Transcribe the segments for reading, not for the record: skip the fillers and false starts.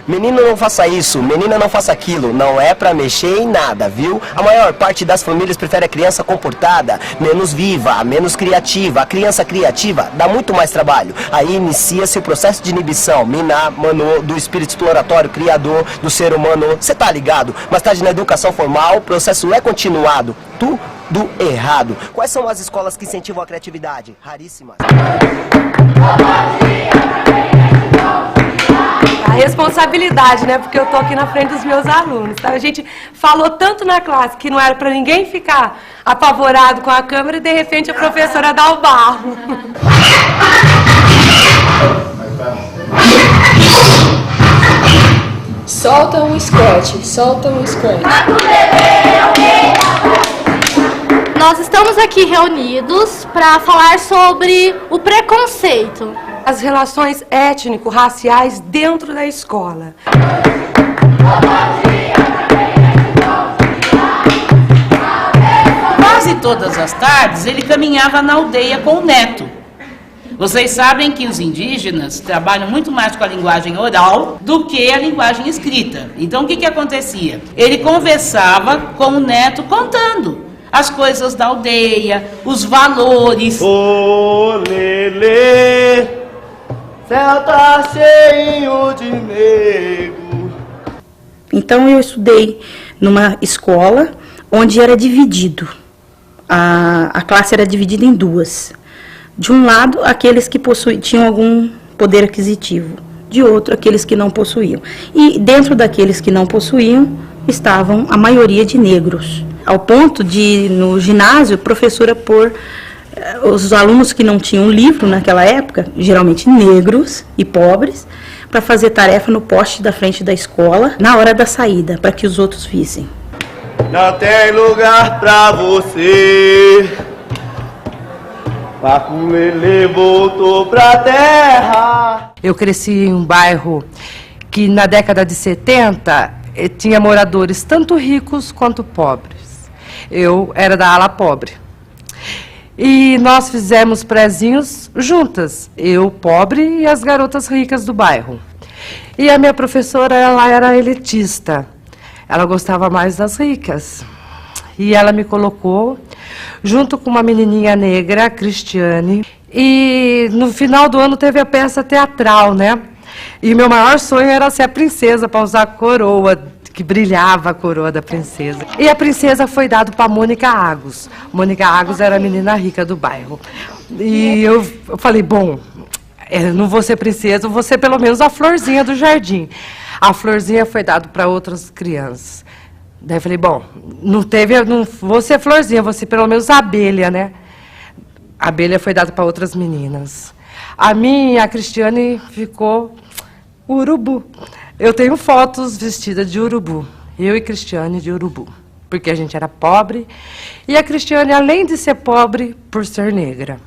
Menino não faça isso, menina não faça aquilo, não é pra mexer em nada, viu? A maior parte das famílias prefere a criança comportada, menos viva, menos criativa. A criança criativa dá muito mais trabalho. Aí inicia-se o processo de inibição, mano, do espírito exploratório, criador do ser humano. Você tá ligado? Mais tarde na educação formal, o processo é continuado. Tudo errado. Quais são as escolas que incentivam a criatividade? Raríssimas. A responsabilidade, né? Porque eu tô aqui na frente dos meus alunos, tá? A gente falou tanto na classe que não era pra ninguém ficar apavorado com a câmera e de repente a professora dá o barro. Solta um Scott, solta um Scott. Nós estamos aqui reunidos para falar sobre o preconceito. As relações étnico-raciais dentro da escola. Quase todas as tardes ele caminhava na aldeia com o neto. Vocês sabem que os indígenas trabalham muito mais com a linguagem oral do que a linguagem escrita. Então o que acontecia? Ele conversava com o neto contando as coisas da aldeia, os valores. Ô, Lelê, céu tá cheio de nego. Então eu estudei numa escola onde era dividido. A classe era dividida em duas. De um lado, aqueles que tinham algum poder aquisitivo. De outro, aqueles que não possuíam. E dentro daqueles que não possuíam, estavam a maioria de negros. Ao ponto de, no ginásio, a professora pôr os alunos que não tinham livro naquela época, geralmente negros e pobres, para fazer tarefa no poste da frente da escola, na hora da saída, para que os outros vissem. Não tem lugar pra você. Maculelê voltou pra terra. Eu cresci em um bairro que na década de 70 tinha moradores tanto ricos quanto pobres. Eu era da ala pobre. E nós fizemos prezinhos juntas, eu pobre e as garotas ricas do bairro. E a minha professora, ela era elitista. Ela gostava mais das ricas. E ela me colocou junto com uma menininha negra, a Cristiane. E no final do ano teve a peça teatral, né? E meu maior sonho era ser a princesa, para usar a coroa, que brilhava a coroa da princesa. E a princesa foi dada para Mônica Agos. Mônica Agos era a menina rica do bairro. E eu falei, bom, eu não vou ser princesa, eu vou ser pelo menos a florzinha do jardim. A florzinha foi dada para outras crianças. Daí eu falei, bom, não vou ser florzinha, vou ser pelo menos a abelha, né? A abelha foi dada para outras meninas. A minha, a Cristiane, ficou urubu. Eu tenho fotos vestidas de urubu. Eu e Cristiane de urubu. Porque a gente era pobre. E a Cristiane, além de ser pobre, por ser negra.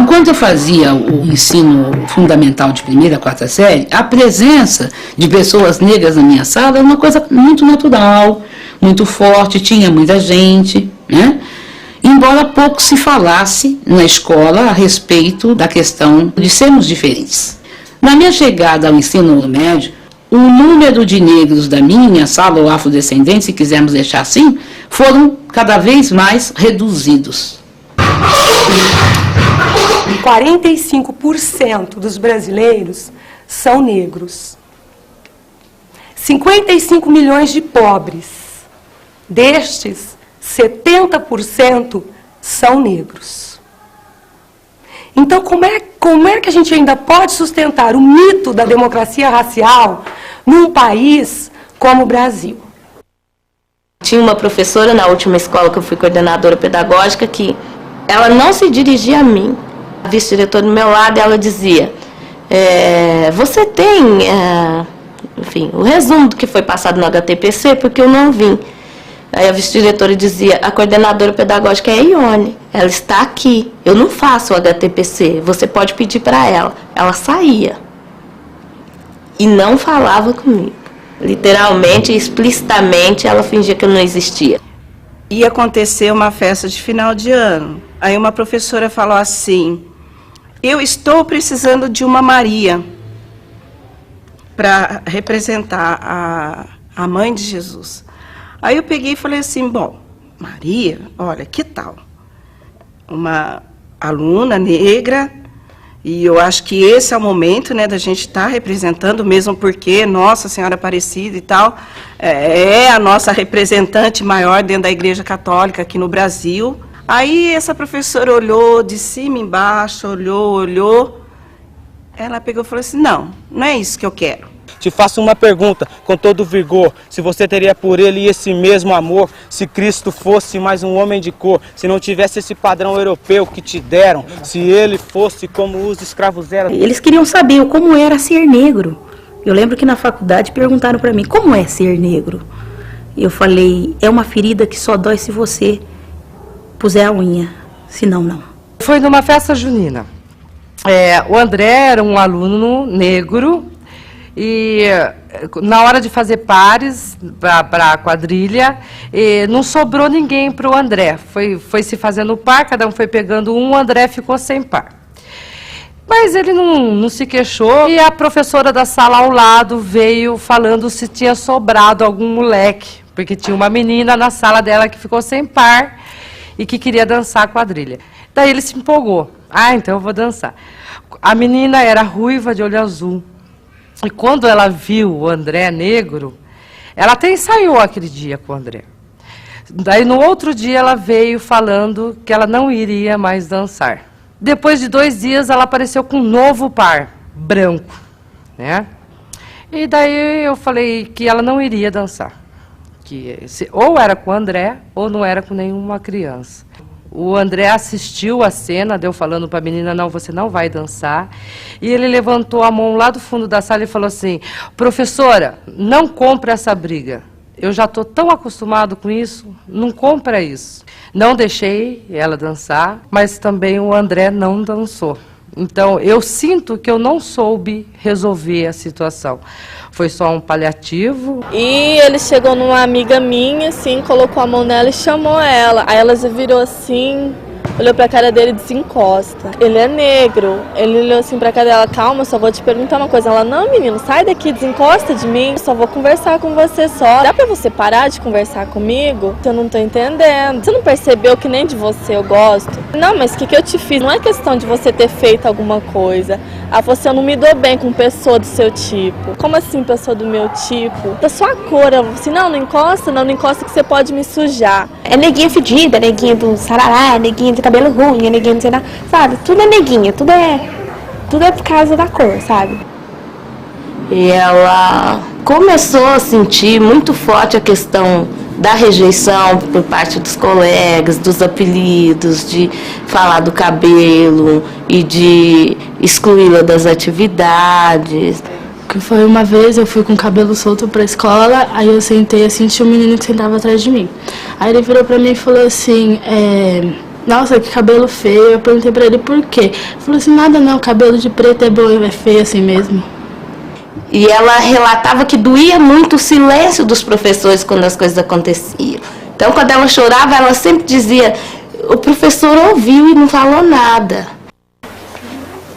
Enquanto eu fazia o ensino fundamental de 1ª a 4ª série, a presença de pessoas negras na minha sala era uma coisa muito natural, muito forte, tinha muita gente, né? Embora pouco se falasse na escola a respeito da questão de sermos diferentes. Na minha chegada ao ensino médio, o número de negros da minha sala, ou afrodescendentes, se quisermos deixar assim, foram cada vez mais reduzidos. 45% dos brasileiros são negros. 55 milhões de pobres. Destes, 70% são negros. Então, como é que a gente ainda pode sustentar o mito da democracia racial num país como o Brasil? Tinha uma professora na última escola que eu fui coordenadora pedagógica que ela não se dirigia a mim. A vice-diretora do meu lado, ela dizia, você tem, enfim, o resumo do que foi passado no HTPC, porque eu não vim. Aí a vice-diretora dizia, a coordenadora pedagógica é a Ione, ela está aqui, eu não faço o HTPC, você pode pedir para ela. Ela saía e não falava comigo. Literalmente, explicitamente, ela fingia que eu não existia. Ia acontecer uma festa de final de ano. Aí uma professora falou assim, eu estou precisando de uma Maria para representar a mãe de Jesus. Aí eu peguei e falei assim, bom, Maria, olha, que tal? Uma aluna negra, e eu acho que esse é o momento, né, da gente estar representando, mesmo porque Nossa Senhora Aparecida e tal, é a nossa representante maior dentro da Igreja Católica aqui no Brasil. Aí essa professora olhou de cima embaixo, olhou, ela pegou e falou assim, não é isso que eu quero. Te faço uma pergunta, com todo vigor, se você teria por ele esse mesmo amor, se Cristo fosse mais um homem de cor, se não tivesse esse padrão europeu que te deram, se ele fosse como os escravos eram. Eles queriam saber como era ser negro. Eu lembro que na faculdade perguntaram para mim, como é ser negro? Eu falei, é uma ferida que só dói se você puser a unha, senão não. Foi numa festa junina. O André era um aluno negro e na hora de fazer pares para a quadrilha, não sobrou ninguém para o André. Foi se fazendo par, cada um foi pegando um, o André ficou sem par. Mas ele não se queixou e a professora da sala ao lado veio falando se tinha sobrado algum moleque, porque tinha uma menina na sala dela que ficou sem par e que queria dançar a quadrilha. Daí ele se empolgou. Então eu vou dançar. A menina era ruiva, de olho azul. E quando ela viu o André negro, ela até ensaiou aquele dia com o André. Daí no outro dia ela veio falando que ela não iria mais dançar. Depois de 2 dias ela apareceu com um novo par, branco, né? E daí eu falei que ela não iria dançar. Que ou era com o André, ou não era com nenhuma criança. O André assistiu a cena, deu falando para a menina, não, você não vai dançar. E ele levantou a mão lá do fundo da sala e falou assim, professora, não compra essa briga. Eu já estou tão acostumado com isso, não compra isso. Não deixei ela dançar, mas também o André não dançou. Então, eu sinto que eu não soube resolver a situação. Foi só um paliativo. E ele chegou numa amiga minha, assim, colocou a mão nela e chamou ela. Aí ela já virou assim, olhou pra cara dele e desencosta. Ele é negro. Ele olhou assim pra cara dela, calma, só vou te perguntar uma coisa. Ela, não, menino, sai daqui, desencosta de mim. Só vou conversar com você só. Dá pra você parar de conversar comigo? Eu não tô entendendo. Você não percebeu que nem de você eu gosto? Não, mas o que eu te fiz? Não é questão de você ter feito alguma coisa. Você não me dou bem com pessoa do seu tipo. Como assim, pessoa do meu tipo? Da sua cor. Eu assim, não encosta que você pode me sujar. É neguinha fedida, é neguinha do sarará, é neguinha de cabelo ruim, é neguinha não sei nada, sabe? Tudo é neguinha, tudo é por causa da cor, sabe? E ela começou a sentir muito forte a questão da rejeição por parte dos colegas, dos apelidos, de falar do cabelo e de excluí-la das atividades. Que foi uma vez, eu fui com o cabelo solto pra escola, aí eu sentei assim, tinha um menino que sentava atrás de mim. Aí ele virou pra mim e falou assim, nossa, que cabelo feio. Eu perguntei pra ele por quê. Ele falou assim, nada não, cabelo de preto é bom, é feio assim mesmo. E ela relatava que doía muito o silêncio dos professores quando as coisas aconteciam. Então, quando ela chorava, ela sempre dizia, o professor ouviu e não falou nada.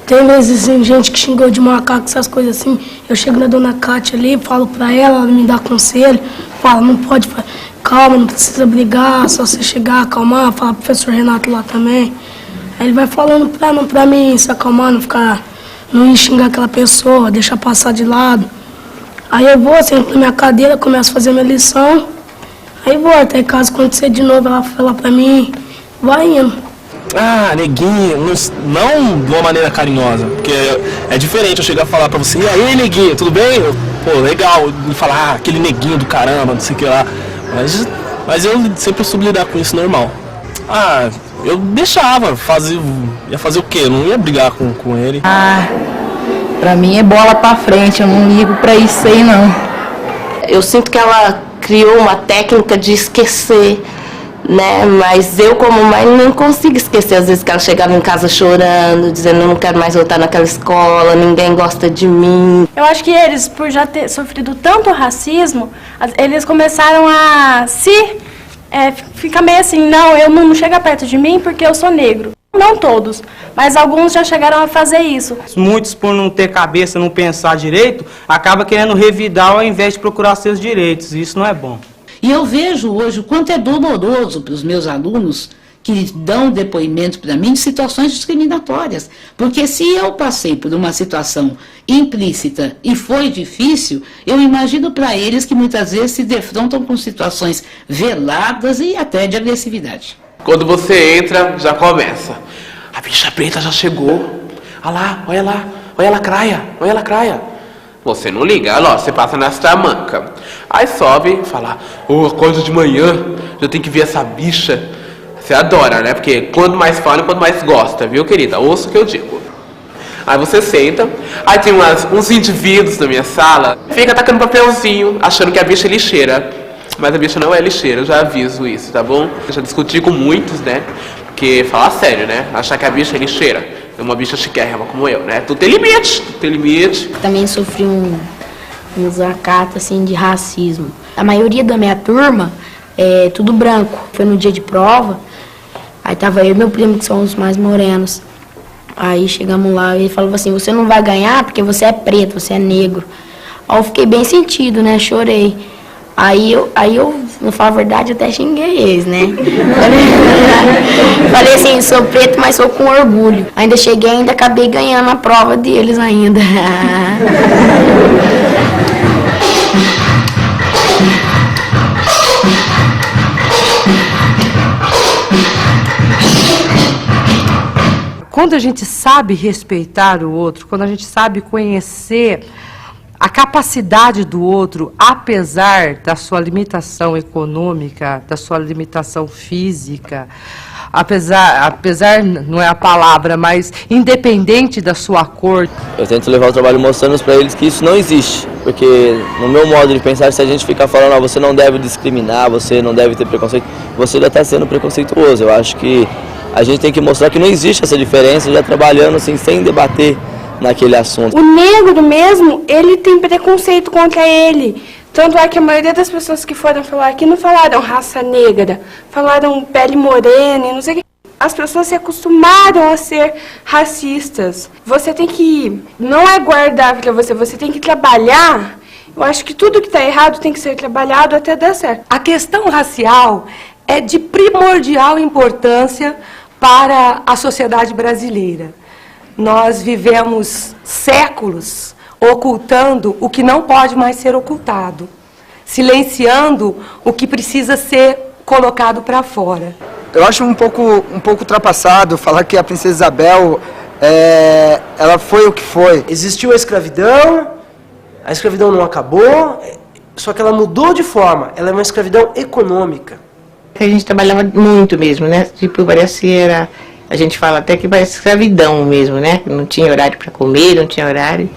Tem vezes assim, gente que xingou de macaco, essas coisas assim. Eu chego na dona Cátia ali, falo pra ela me dá conselho. Fala, não pode, calma, não precisa brigar, só você chegar, acalmar. Fala pro professor Renato lá também. Aí ele vai falando pra mim se acalmar, não ir xingar aquela pessoa, deixar passar de lado. Aí eu vou, sento na minha cadeira, começo a fazer minha lição. Aí vou até em casa, acontecer de novo, ela fala pra mim, vai indo. Neguinho, não de uma maneira carinhosa, porque é diferente eu chegar a falar pra você, e aí, neguinho, tudo bem? Pô, legal, e falar, aquele neguinho do caramba, não sei o que lá. Mas eu sempre soube lidar com isso normal. Eu deixava, ia fazer o quê? Eu não ia brigar com ele. Pra mim é bola pra frente, eu não ligo pra isso aí não. Eu sinto que ela criou uma técnica de esquecer, né? Mas eu, como mãe, não consigo esquecer às vezes que ela chegava em casa chorando, dizendo eu não quero mais voltar naquela escola, ninguém gosta de mim. Eu acho que eles, por já ter sofrido tanto racismo, eles começaram a se fica meio assim, não, eu não chega perto de mim porque eu sou negro. Não todos, mas alguns já chegaram a fazer isso. Muitos, por não ter cabeça, não pensar direito, acabam querendo revidar ao invés de procurar seus direitos. Isso não é bom. E eu vejo hoje o quanto é doloroso para os meus alunos que dão depoimento para mim de situações discriminatórias. Porque se eu passei por uma situação implícita e foi difícil, eu imagino para eles que muitas vezes se defrontam com situações veladas e até de agressividade. Quando você entra, já começa. A bicha preta já chegou. Olha lá, olha a lacraia, olha a lacraia. Você não liga, olha lá, você passa nessa tamanca. Aí sobe e fala, acordo de manhã, já tem que ver essa bicha. Você adora, né? Porque quanto mais fala, quanto mais gosta, viu, querida? Ouça o que eu digo. Aí você senta, aí tem uns indivíduos na minha sala, fica atacando papelzinho, achando que a bicha é lixeira. Mas a bicha não é lixeira, eu já aviso isso, tá bom? Eu já discuti com muitos, né? Porque, falar sério, né? Achar que a bicha é lixeira. É uma bicha chiquérrima como eu, né? Tudo tem limite, tudo tem limite. Também sofri uns acatos, assim, de racismo. A maioria da minha turma é tudo branco. Foi no dia de prova, aí tava eu e meu primo, que são os mais morenos. Aí chegamos lá e ele falou assim, você não vai ganhar porque você é preto, você é negro. Aí eu fiquei bem sentido, né? Chorei. Aí eu, não falar a verdade, até xinguei eles, né? Falei assim, sou preto, mas sou com orgulho. Ainda cheguei, ainda acabei ganhando a prova deles ainda. Quando a gente sabe respeitar o outro, quando a gente sabe conhecer a capacidade do outro, apesar da sua limitação econômica, da sua limitação física, apesar não é a palavra, mas independente da sua cor. Eu tento levar o trabalho mostrando para eles que isso não existe, porque no meu modo de pensar, se a gente ficar falando, você não deve discriminar, você não deve ter preconceito, você já está sendo preconceituoso. Eu acho que a gente tem que mostrar que não existe essa diferença, já trabalhando assim, sem debater naquele assunto. O negro mesmo, ele tem preconceito contra ele. Tanto é que a maioria das pessoas que foram falar aqui não falaram raça negra, falaram pele morena e não sei o que. As pessoas se acostumaram a ser racistas. Você tem que, não é guardar para você, você tem que trabalhar. Eu acho que tudo que está errado tem que ser trabalhado até dar certo. A questão racial é de primordial importância para a sociedade brasileira. Nós vivemos séculos ocultando o que não pode mais ser ocultado, silenciando o que precisa ser colocado para fora. Eu acho um pouco ultrapassado falar que a princesa Isabel, ela foi o que foi. Existiu a escravidão não acabou, só que ela mudou de forma, ela é uma escravidão econômica. A gente trabalhava muito mesmo, né? Tipo, parecia, a gente fala até que parece escravidão mesmo, né? Não tinha horário para comer, não tinha horário.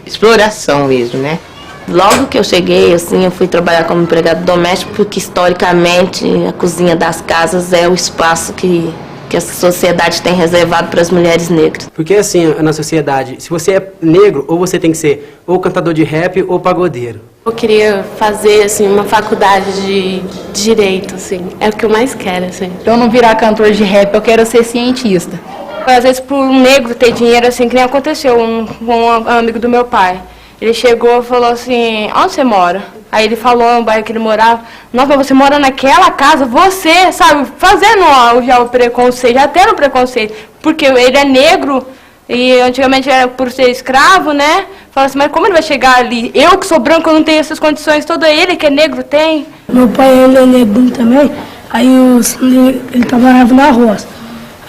Exploração mesmo, né? Logo que eu cheguei, assim, eu fui trabalhar como empregada doméstica, porque historicamente a cozinha das casas é o espaço que a sociedade tem reservado para as mulheres negras. Porque assim, na sociedade, se você é negro, ou você tem que ser ou cantador de rap ou pagodeiro. Eu queria fazer, assim, uma faculdade de direito, assim. É o que eu mais quero, assim. Eu não virar cantor de rap, eu quero ser cientista. Às vezes, por um negro ter dinheiro, assim, que nem aconteceu com um amigo do meu pai. Ele chegou e falou assim, onde você mora? Aí ele falou no bairro que ele morava, nossa, mas você mora naquela casa, você, sabe, fazendo já o preconceito, já tendo preconceito, porque ele é negro e antigamente era por ser escravo, né? Fala assim, mas como ele vai chegar ali? Eu que sou branco, eu não tenho essas condições, todo ele que é negro tem. Meu pai, ele é negro também, aí ele trabalhava na roça.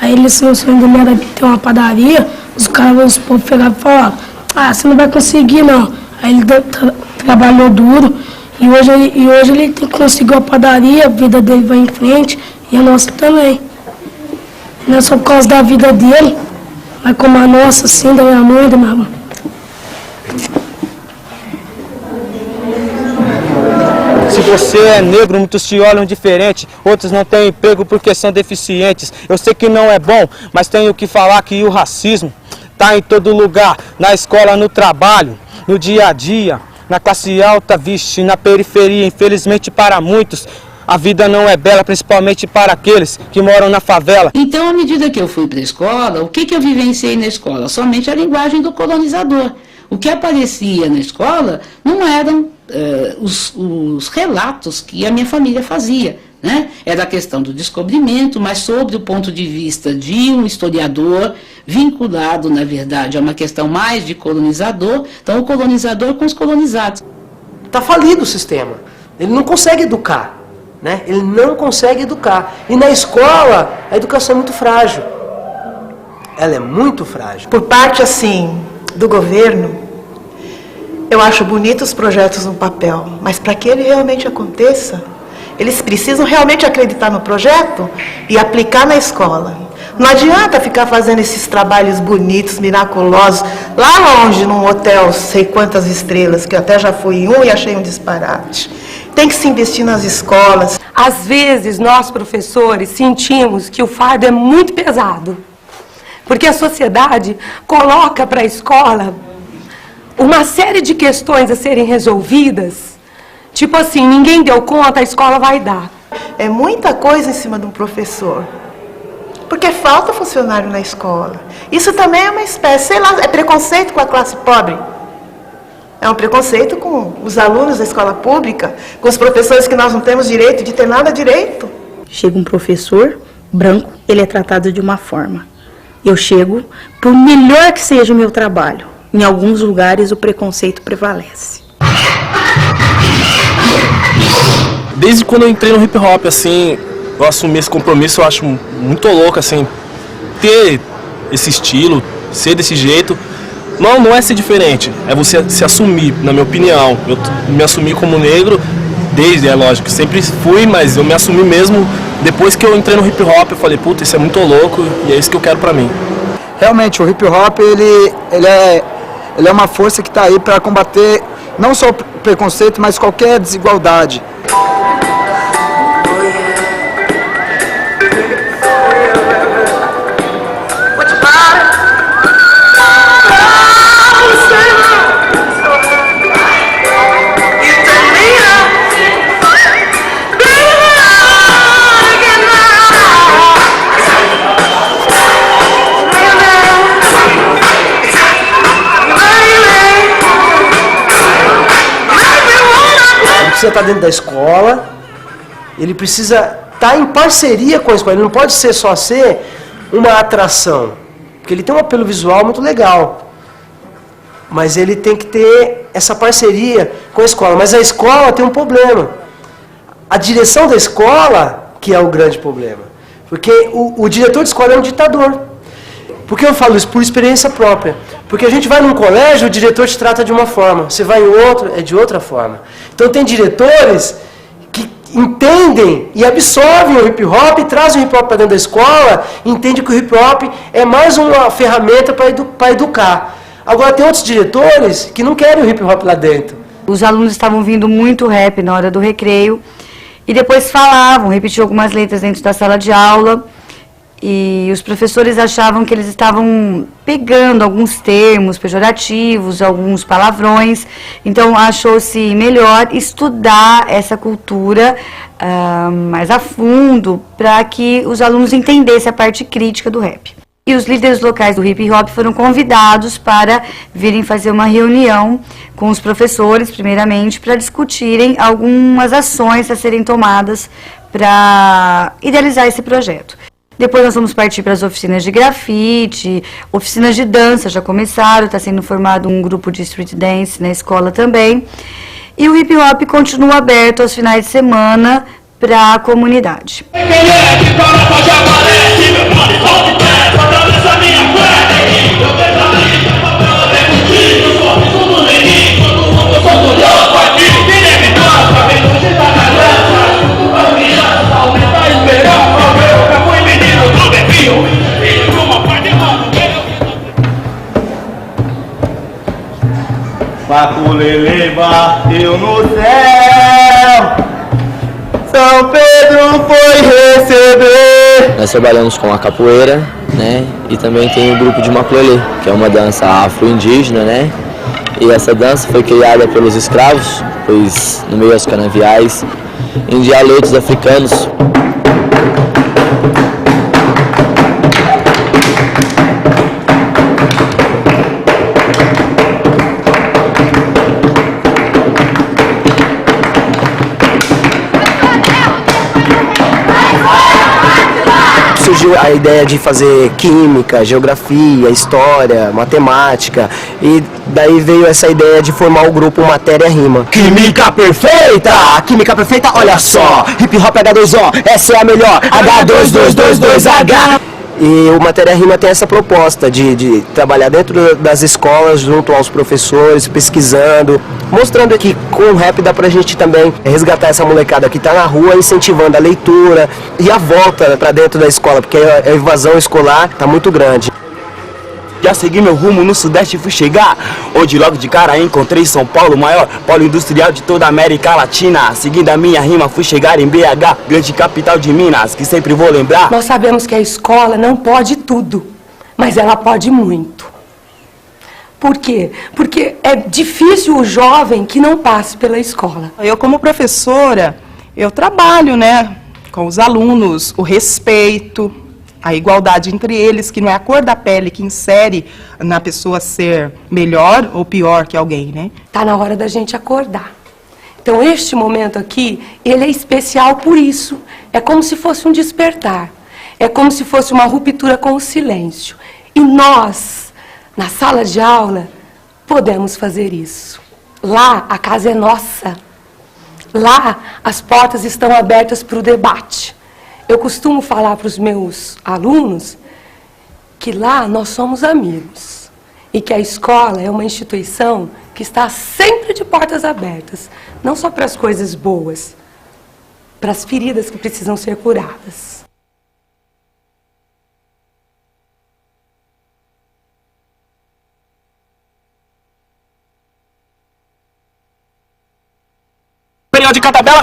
Aí ele, assim, o sonho dele era ter uma padaria, os povos pegavam e falavam, você não vai conseguir não. Aí ele trabalhou duro e hoje ele conseguiu a padaria, a vida dele vai em frente e a nossa também. Não é só por causa da vida dele, mas como a nossa, assim, da minha mãe, da minha irmã. Se você é negro, muitos te olham diferente, outros não têm emprego porque são deficientes. Eu sei que não é bom, mas tenho que falar que o racismo está em todo lugar, na escola, no trabalho, no dia a dia, na classe alta, vixe, na periferia, infelizmente para muitos. A vida não é bela, principalmente para aqueles que moram na favela. Então, à medida que eu fui para a escola, o que eu vivenciei na escola? Somente a linguagem do colonizador. O que aparecia na escola não eram os relatos que a minha família fazia, né? Era a questão do descobrimento, mas sobre o ponto de vista de um historiador, vinculado, na verdade, a uma questão mais de colonizador, então o colonizador com os colonizados. Está falido o sistema, ele não consegue educar, né? Ele não consegue educar. E na escola, a educação é muito frágil. Ela é muito frágil. Por parte, assim, do governo, eu acho bonitos os projetos no papel, mas para que ele realmente aconteça, eles precisam realmente acreditar no projeto e aplicar na escola. Não adianta ficar fazendo esses trabalhos bonitos, miraculosos, lá longe, num hotel, sei quantas estrelas, que eu até já fui em um e achei um disparate. Tem que se investir nas escolas. Às vezes, nós, professores, sentimos que o fardo é muito pesado, porque a sociedade coloca para a escola uma série de questões a serem resolvidas, tipo assim, ninguém deu conta, a escola vai dar. É muita coisa em cima de um professor, porque falta funcionário na escola. Isso também é uma espécie, sei lá, é preconceito com a classe pobre. É um preconceito com os alunos da escola pública, com os professores que nós não temos direito de ter nada direito. Chega um professor branco, ele é tratado de uma forma. Eu chego, por melhor que seja o meu trabalho, em alguns lugares o preconceito prevalece. Desde quando eu entrei no hip hop, assim, eu assumi esse compromisso, eu acho muito louco, assim, ter esse estilo, ser desse jeito. Não é ser diferente, é você se assumir, na minha opinião. Eu me assumi como negro, desde, é lógico, sempre fui, mas eu me assumi mesmo. Depois que eu entrei no hip hop, eu falei, puta, isso é muito louco e é isso que eu quero pra mim. Realmente, o hip hop, ele é uma força que está aí para combater não só o preconceito, mas qualquer desigualdade. Precisa estar dentro da escola, ele precisa estar em parceria com a escola, ele não pode só ser uma atração, porque ele tem um apelo visual muito legal, mas ele tem que ter essa parceria com a escola. Mas a escola tem um problema, a direção da escola que é o grande problema, porque o diretor de escola é um ditador. Por que eu falo isso? Por experiência própria. Porque a gente vai num colégio, o diretor te trata de uma forma, você vai em outro, é de outra forma. Então tem diretores que entendem e absorvem o hip hop e trazem o hip hop para dentro da escola, entendem que o hip hop é mais uma ferramenta para educar. Agora tem outros diretores que não querem o hip hop lá dentro. Os alunos estavam vindo muito rap na hora do recreio e depois falavam, repetiam algumas letras dentro da sala de aula. E os professores achavam que eles estavam pegando alguns termos pejorativos, alguns palavrões. Então, achou-se melhor estudar essa cultura mais a fundo para que os alunos entendessem a parte crítica do rap. E os líderes locais do hip hop foram convidados para virem fazer uma reunião com os professores, primeiramente, para discutirem algumas ações a serem tomadas para idealizar esse projeto. Depois nós vamos partir para as oficinas de grafite, oficinas de dança já começaram, está sendo formado um grupo de street dance na escola também. E o hip hop continua aberto aos finais de semana para a comunidade. Maculele bateu no céu, São Pedro foi receber. Nós trabalhamos com a capoeira, né? E também tem o grupo de maculele, que é uma dança afro-indígena, né? E essa dança foi criada pelos escravos, pois no meio aos canaviais em dialetos africanos. Surgiu a ideia de fazer química, geografia, história, matemática, e daí veio essa ideia de formar o grupo Matéria Rima. Química perfeita! Química perfeita, olha só! Hip Hop H2O, essa é a melhor! H2222H! E o Matéria Rima tem essa proposta de trabalhar dentro das escolas, junto aos professores, pesquisando, mostrando que com o rap dá pra gente também resgatar essa molecada que tá na rua, incentivando a leitura e a volta pra dentro da escola, porque a evasão escolar tá muito grande. Já segui meu rumo no Sudeste e fui chegar, onde logo de cara encontrei São Paulo, maior polo industrial de toda a América Latina. Seguindo a minha rima, fui chegar em BH, grande capital de Minas, que sempre vou lembrar. Nós sabemos que a escola não pode tudo, mas ela pode muito. Por quê? Porque é difícil o jovem que não passe pela escola. Eu, como professora, eu trabalho, né, com os alunos, o respeito, a igualdade entre eles, que não é a cor da pele que insere na pessoa ser melhor ou pior que alguém, né? Tá na hora da gente acordar. Então, este momento aqui, ele é especial por isso. É como se fosse um despertar. É como se fosse uma ruptura com o silêncio. E nós, na sala de aula, podemos fazer isso. Lá, a casa é nossa. Lá, as portas estão abertas para o debate. Eu costumo falar para os meus alunos que lá nós somos amigos e que a escola é uma instituição que está sempre de portas abertas, não só para as coisas boas, para as feridas que precisam ser curadas. Periódica tabela,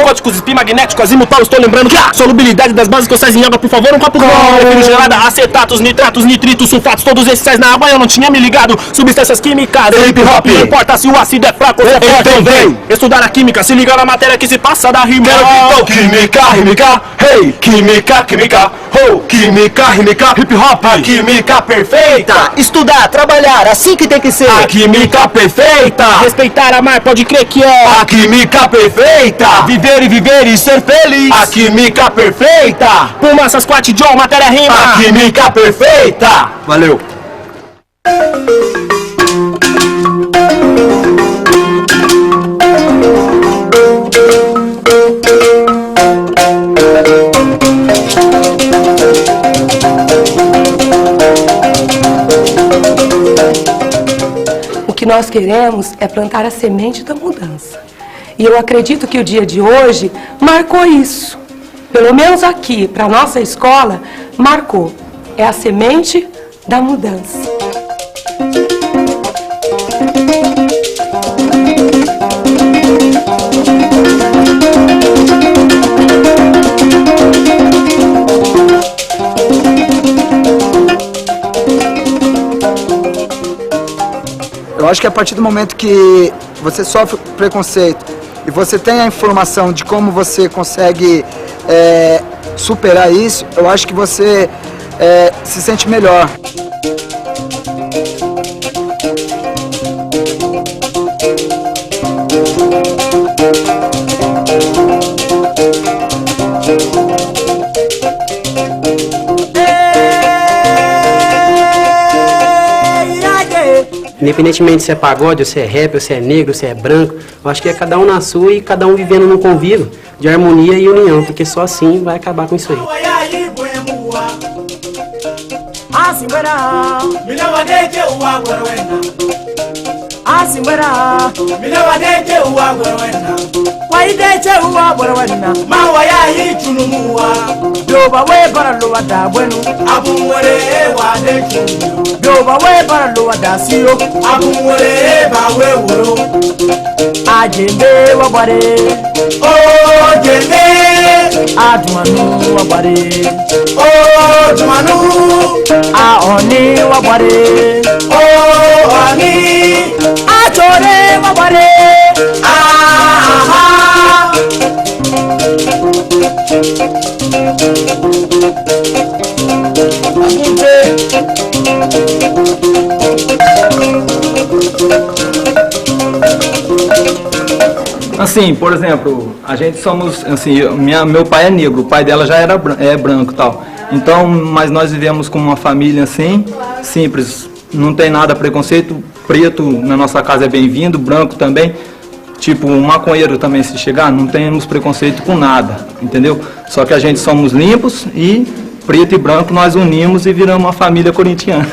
códigos espin magnéticos, azimutal, estou lembrando que a solubilidade das bases que eu sais em água, por favor, um copo refrigerada, acetatos, nitratos, nitritos, sulfatos, todos esses sais na água, eu não tinha me ligado, substâncias químicas, hip hop, não importa se o ácido é fraco ou se é forte, então vem estudar a química, se ligar na matéria que se passa da rima. Então, química, química, hey, química, química, oh, química, química, hip hop, a química perfeita, estudar, trabalhar, assim que tem que ser, a química perfeita, respeitar, amar, pode crer que é a química perfeita, viver e ser feliz, a química perfeita, Puma, Sasquatch, John, matéria rima, a química perfeita. Valeu. O que nós queremos é plantar a semente da mudança. E eu acredito que o dia de hoje marcou isso. Pelo menos aqui, para a nossa escola, marcou. É a semente da mudança. Eu acho que a partir do momento que você sofre preconceito e você tem a informação de como você consegue superar isso, eu acho que você se sente melhor. Independentemente se é pagode, ou se é rap, ou se é negro, ou se é branco, eu acho que é cada um na sua e cada um vivendo num convívio de harmonia e união, porque só assim vai acabar com isso aí. Ajembe wabare, oh jembe, adumanu wabare, oh jumanu, aoni wabare, oh ani, achore wabare, ah. Assim, por exemplo, a gente somos, assim, meu pai é negro, o pai dela já era branco e tal. Então, mas nós vivemos com uma família assim, simples, não tem nada preconceito, preto na nossa casa é bem-vindo, branco também. Tipo, um maconheiro também, se chegar, não temos preconceito com nada, entendeu? Só que a gente somos limpos e preto e branco nós unimos e viramos uma família corintiana.